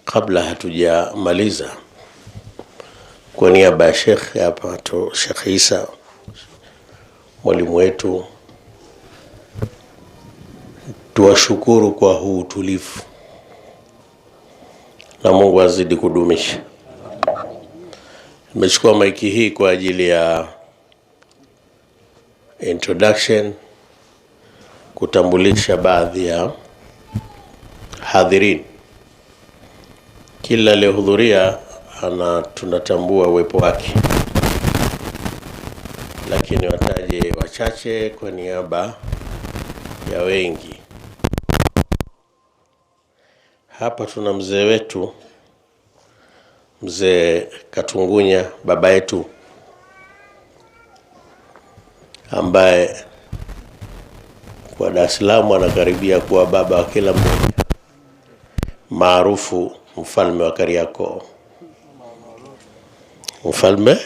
Kabla hatujamaliza, kwa niaba ya Sheikh hapa tu, Sheikh Isa mwalimu wetu, tuwashukuru kwa huu utulivu na Mungu azidi kudumisha. Nimechukua maiki hii kwa ajili ya introduction, kutambulisha baadhi ya hadhirin. Kila aliyehudhuria tunatambua uwepo wake, lakini wataje wachache kwa niaba ya wengi. Hapa tuna mzee wetu, mzee Katungunya, baba yetu, ambaye kwa Dar es Salaam anakaribia kuwa baba wa kila mmoja, maarufu mfalme wa Kariakoo. Mfalme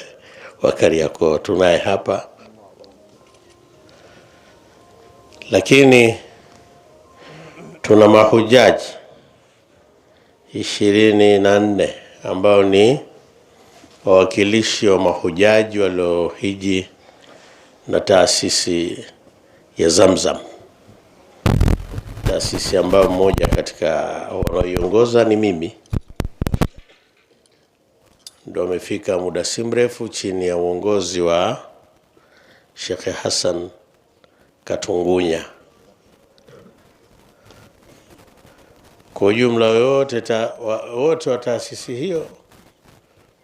wa Kariakoo tunaye hapa. Lakini tuna mahujaji 24 ambao ni wawakilishi wa mahujaji waliohiji na taasisi ya Zamzam, taasisi ambayo mmoja katika wanaoiongoza ni mimi. Ndio amefika muda si mrefu chini ya uongozi wa Sheikh Hassan Katungunya. Kwa jumla wote wa taasisi hiyo,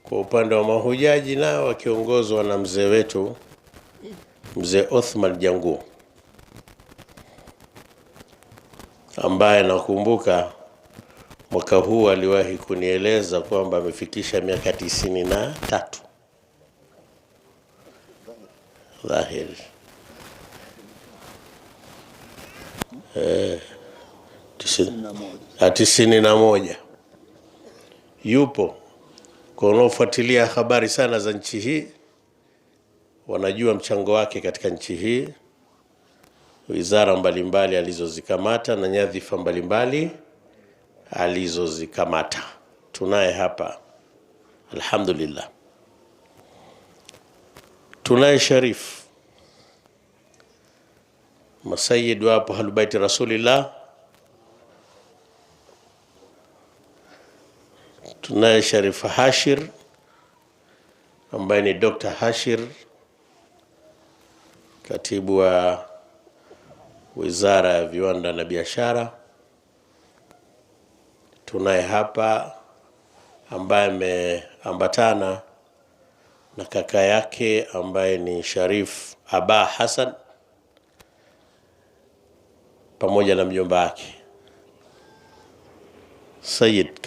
kwa upande wa mahujaji nao wakiongozwa na mzee wetu mzee Othman Jangu, ambaye nakumbuka mwaka huu aliwahi kunieleza kwamba amefikisha miaka 93 dhahiri. 91 yupo. Kwa wanaofuatilia habari sana za nchi hii wanajua mchango wake katika nchi hii, wizara mbalimbali alizozikamata na nyadhifa mbalimbali alizozikamata. Tunaye hapa alhamdulillah. Tunaye Sharif Masayid wapo Ahlulbaiti Rasulillah. Tunaye Sharif Hashir ambaye ni Dr. Hashir, katibu wa Wizara ya Viwanda na Biashara. Tunaye hapa ambaye ameambatana na kaka yake ambaye ni Sharif Aba Hassan pamoja na mjomba wake Sayyid.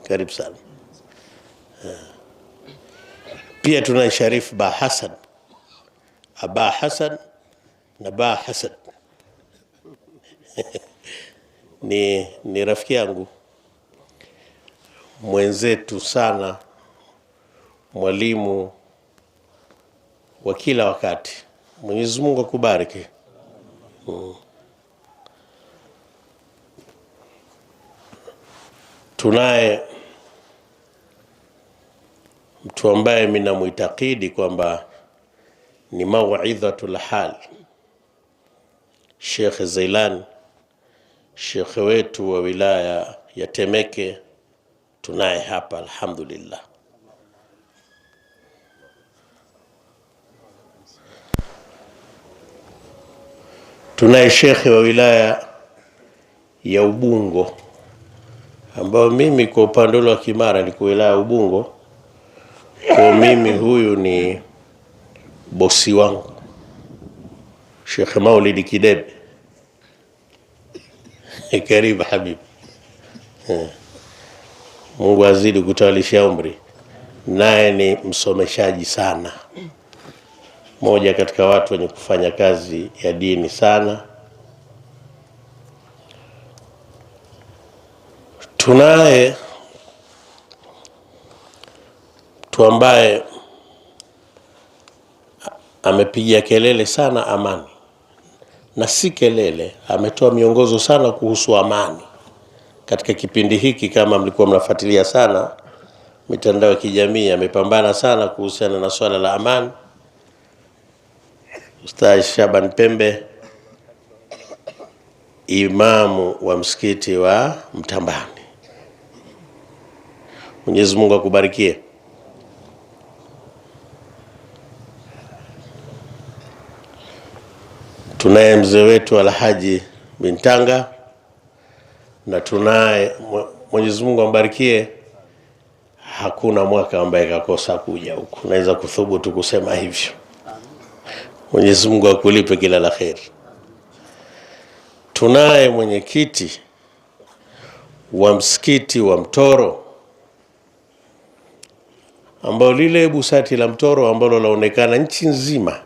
Karibu sana. Pia tunaye Sharif Ba Hassan, Aba Hassan na Ba Hassan ni rafiki yangu mwenzetu sana, mwalimu wa kila wakati. Mwenyezi Mungu akubariki. Tunaye mtu ambaye mimi namuitakidi kwamba ni mauidhatul hal, Sheikh Zailan, Sheikh wetu wa wilaya ya Temeke. Tunaye hapa alhamdulillah. Tunaye Sheikh wa wilaya ya Ubungo, ambao mimi kwa upande wa Kimara ni kwa wilaya ya Ubungo. Kwa mimi huyu ni bosi wangu, Sheikh Maulidi Kidebe. Karibu habibi. Mungu azidi kutawalisha umri. Naye ni msomeshaji sana, moja katika watu wenye kufanya kazi ya dini sana. Tunaye mtu ambaye amepiga kelele sana amani, na si kelele, ametoa miongozo sana kuhusu amani katika kipindi hiki. Kama mlikuwa mnafuatilia sana mitandao ya kijamii, amepambana sana kuhusiana na swala la amani. Ustaz Shaban Pembe, imamu wa msikiti wa Mtambani. Mwenyezi Mungu akubarikie. Tunaye mzee wetu Alhaji Bintanga, na tunaye Mwenyezi Mungu ambarikie. Hakuna mwaka ambaye kakosa kuja huku, naweza kuthubutu kusema hivyo. Mwenyezi Mungu akulipe kila la kheri. Tunaye mwenyekiti wa msikiti wa Mtoro, ambao lile busati la Mtoro ambalo laonekana nchi nzima,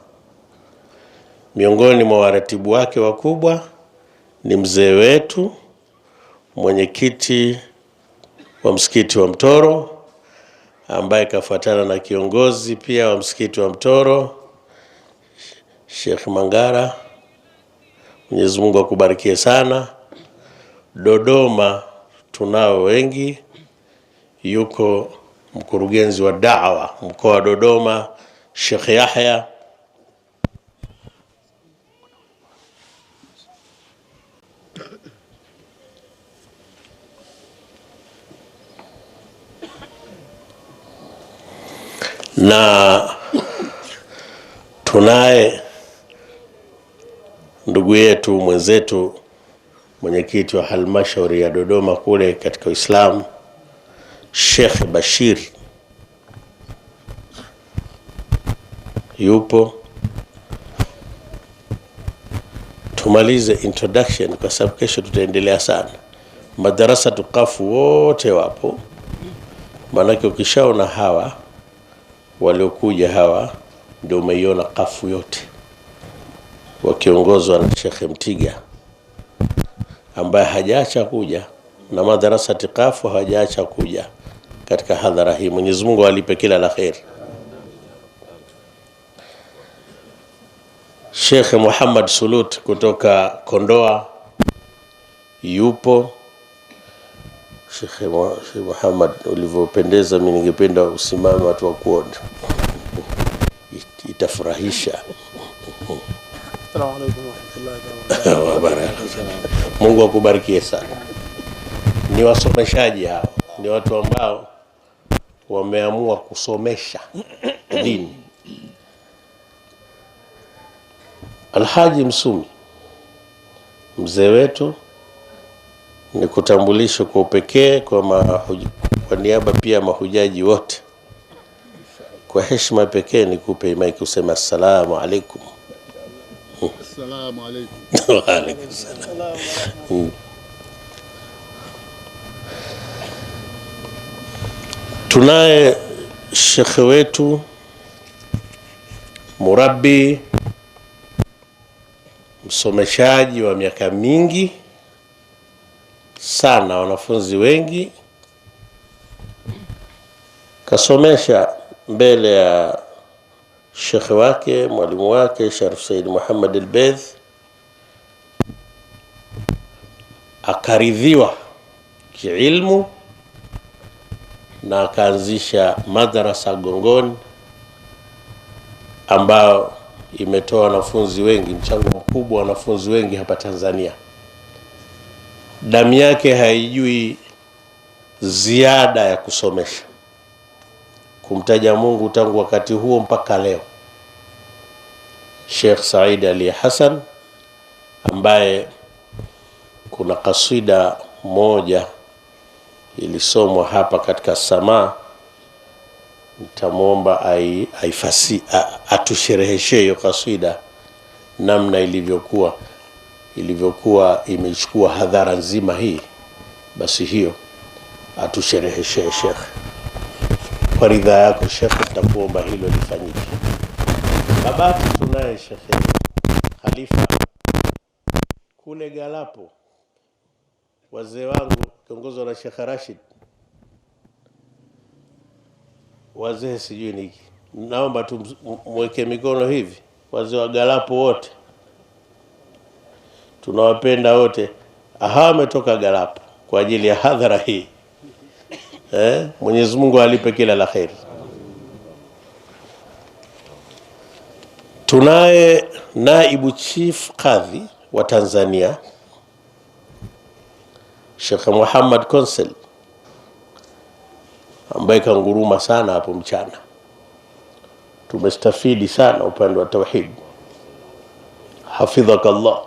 miongoni mwa waratibu wake wakubwa ni mzee wetu mwenyekiti wa msikiti wa Mtoro, ambaye kafuatana na kiongozi pia wa msikiti wa Mtoro, Sheikh Mangara. Mwenyezi Mungu akubarikie sana. Dodoma tunao wengi, yuko mkurugenzi wa da'wa mkoa wa Dodoma, Sheikh Yahya. Na tunaye ndugu yetu mwenzetu mwenyekiti wa halmashauri ya Dodoma kule katika Uislamu, Sheikh Bashir yupo. Tumalize introduction kwa sababu kesho tutaendelea sana. Madarasa tukafu wote wapo, maanake ukishaona hawa waliokuja hawa ndio umeiona kafu yote, wakiongozwa na Sheikh Mtiga ambaye hajaacha kuja, na madarasa tikafu hajaacha kuja katika hadhara hii. Mwenyezi Mungu alipe kila la kheri. Sheikh Muhammad Sulut kutoka Kondoa yupo. Sheikh Muhammad, ulivyopendeza, mimi ningependa usimame watu wa kuona, itafurahisha. Assalamu alaykum wa rahmatullahi wa barakatuh. Mungu akubarikie sana. Ni wasomeshaji hao, ni watu ambao wameamua kusomesha dini. Alhaji Msumi, mzee wetu, ni kutambulisha kwa upekee kwa niaba pia mahujaji wote. Kwa heshima pekee nikupe maiki useme assalamu alaikum. Assalamu alaykum. Wa alaykum salam. Tunaye shekhe wetu murabbi, msomeshaji wa miaka mingi sana, wanafunzi wengi, kasomesha mbele ya shekhe wake, mwalimu wake Sharif Said Muhammad al-Baidh, akaridhiwa kiilmu na akaanzisha madrasa Gongoni ambao imetoa wanafunzi wengi, mchango mkubwa wa wanafunzi wengi hapa Tanzania. Damu yake haijui ziada ya kusomesha, kumtaja Mungu tangu wakati huo mpaka leo. Sheikh Said Ali Hassan ambaye kuna kasida moja ilisomwa hapa katika Samaa, nitamwomba atushereheshe hiyo kasida namna ilivyokuwa imechukua hadhara nzima hii. Basi hiyo atushereheshe Sheikh, kwa ridhaa yako Sheikh, tutakuomba hilo lifanyike. Babati tunaye Sheikh Khalifa kule Galapo, wazee wangu kiongozwa na Sheikh Rashid, wazee sijui niki, naomba tumweke mikono hivi. Wazee wa Galapo wote tunawapenda wote, ametoka Galapo kwa ajili ya hadhara hii. Mwenyezi Mungu alipe kila la kheri. Tunaye naibu chief kadhi wa Tanzania Sheikh Muhammad Konsel, ambaye kanguruma sana hapo mchana. Tumestafidi sana upande wa tauhid. Hafidhakallah.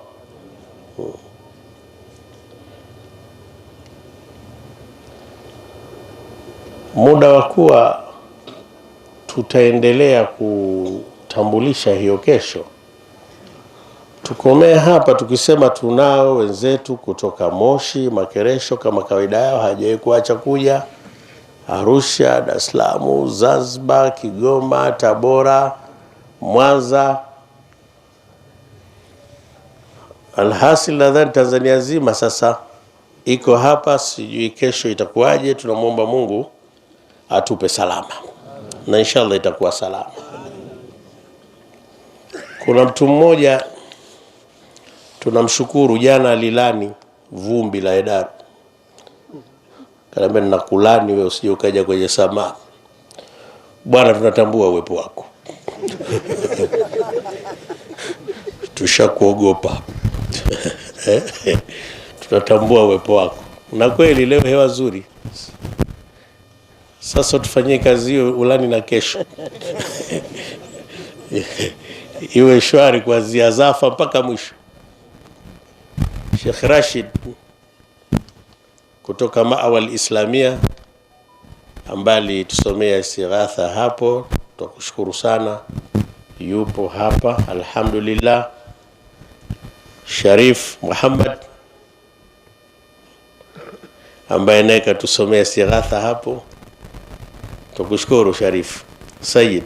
Muda wa kuwa tutaendelea kutambulisha hiyo kesho, tukomee hapa tukisema tunao wenzetu kutoka Moshi, Makeresho kama kawaida yao, hajawahi kuacha kuja Arusha, Dar es Salaam, Zanzibar, Kigoma, Tabora, Mwanza. Alhasil nadhani Tanzania nzima sasa iko hapa, sijui kesho itakuwaje. Tunamwomba Mungu atupe salama na inshallah itakuwa salama. Kuna mtu mmoja tunamshukuru, jana alilani vumbi la Hedaru, kanambia nakulani wewe usije ukaja kwenye Samaa. Bwana, tunatambua uwepo wako tushakuogopa tunatambua uwepo wako, na kweli leo hewa nzuri. Sasa tufanyie kazi hiyo ulani na kesho iwe shwari kuanzia Zafa mpaka mwisho. Sheikh Rashid kutoka Maawal Islamia ambaye tusomea istighatha hapo, tukushukuru sana, yupo hapa alhamdulillah. Sharif Muhammad ambaye naye katusomea istighatha hapo, tukushukuru Sharif. Sayyid,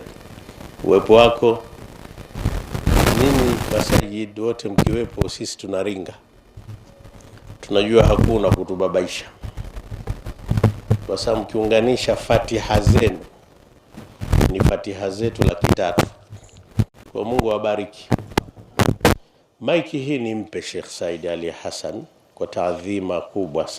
uwepo wako nini Sayyid, wote mkiwepo sisi tunaringa, tunajua hakuna kutubabaisha, kwa sababu mkiunganisha Fatiha zenu ni Fatiha zetu 3. Kwa Mungu awabariki. Maiki hii nimpe Sheikh Said Ali Hassan kwa taadhima kubwa sana.